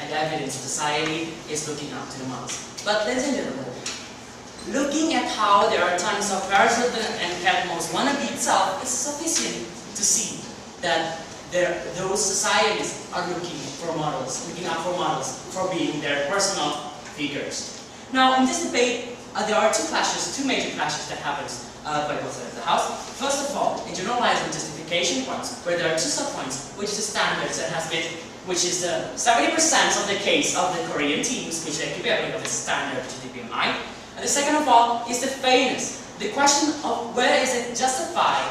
and evidence society is looking up to the models. But ladies and gentlemen, looking at how there are tons of Aristotle and Catmull's wannabe itself is sufficient to see that those societies are looking for models, looking out for models for being their personal figures. Now, in this debate, there are two major clashes that happens by both sides of the house. First of all, in generalized and justification points, where there are two subpoints, which is the standards that has been, which is the 70% of the case of the Korean teams, which they keep having of the standard, which is the BMI. And the second of all is the fairness. The question of whether is it justified,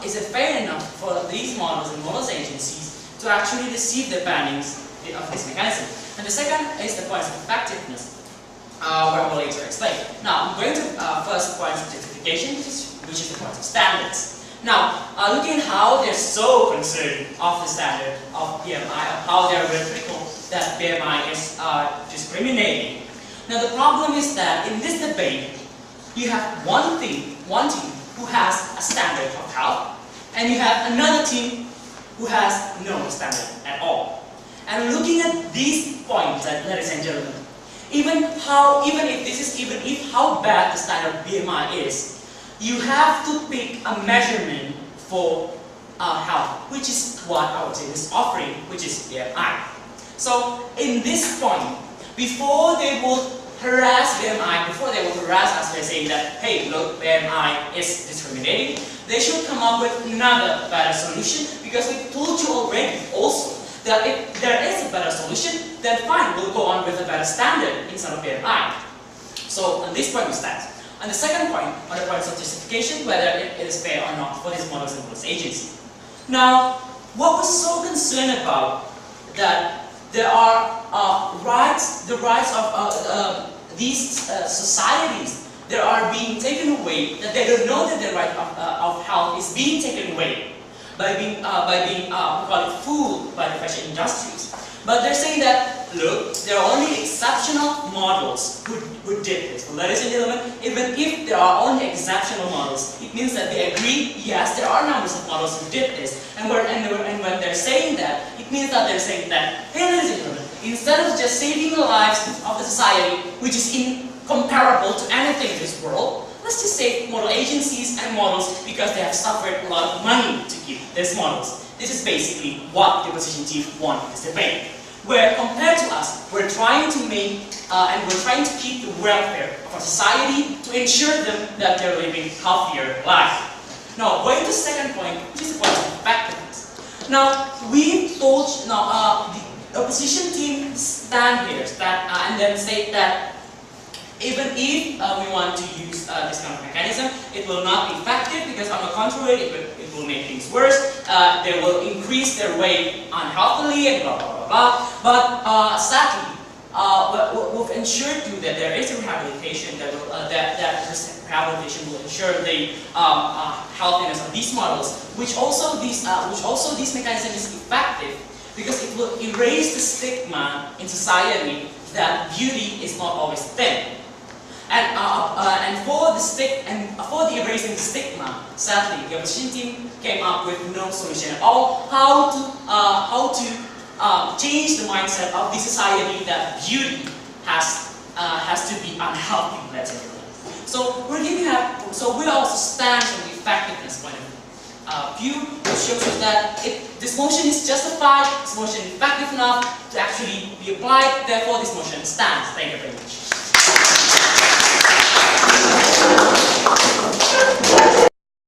is it fair enough for these models and models agencies to actually receive the bannings of this mechanism. And the second is the point of effectiveness, where I will later explain. Now, I'm going to first point of justification, which is the point of standards. Now, looking at how they're so concerned of the standard of BMI, of how they're very critical that BMI is discriminating. Now, the problem is that in this debate, you have one team who has a standard of health, and you have another team who has no standard at all. And looking at these points, ladies and gentlemen, even if how bad the standard of BMI is, you have to pick a measurement for health, which is what our team is offering, which is BMI. So in this point, before they will harass BMI, before they will harass us by saying that, hey, look, BMI is discriminating, they should come up with another better solution, because we told you already also that if there is a better solution, then fine, we'll go on with a better standard instead of BMI. So on this point we stand. And the second point, on the points of justification, whether it is fair or not for these models and models agency. Now, what we're so concerned about that there are the rights of these societies that are being taken away, that they don't know that the right of health is being taken away by being we call it fooled by the fashion industries. But they're saying that, look, there are only exceptional models who did this. So ladies and gentlemen, even if there are only exceptional models, it means that they agree, yes, there are numbers of models who did this. And when they're saying that, it means that they're saying that, hey, ladies and gentlemen, instead of just saving the lives of the society, which is incomparable to anything in this world, let's just say model agencies and models because they have suffered a lot of money to keep these models. This is basically what the opposition team won in this debate. Where compared to us, we're trying to make and we're trying to keep the welfare of our society to ensure them that they're living healthier lives. Now, going to the second point, which is the point of effectiveness. Now, we told the opposition team stand here and then say that even if we want to use this kind of mechanism, it will not be effective because on the contrary, it will make things worse. They will increase their weight unhealthily and blah blah blah blah. But sadly, we've ensured you that there is a rehabilitation that will, that rehabilitation will ensure the healthiness of these models, which also this mechanism is effective because it will erase the stigma in society that beauty is not always thin. And for the erasing the stigma, sadly, the opposition team came up with no solution at all. How to change the mindset of the society that beauty has to be unhealthy, let's say. So we also stand from the effectiveness point of view, which shows us that this motion is justified, this motion is effective enough to actually be applied. Therefore, this motion stands. Thank you very much.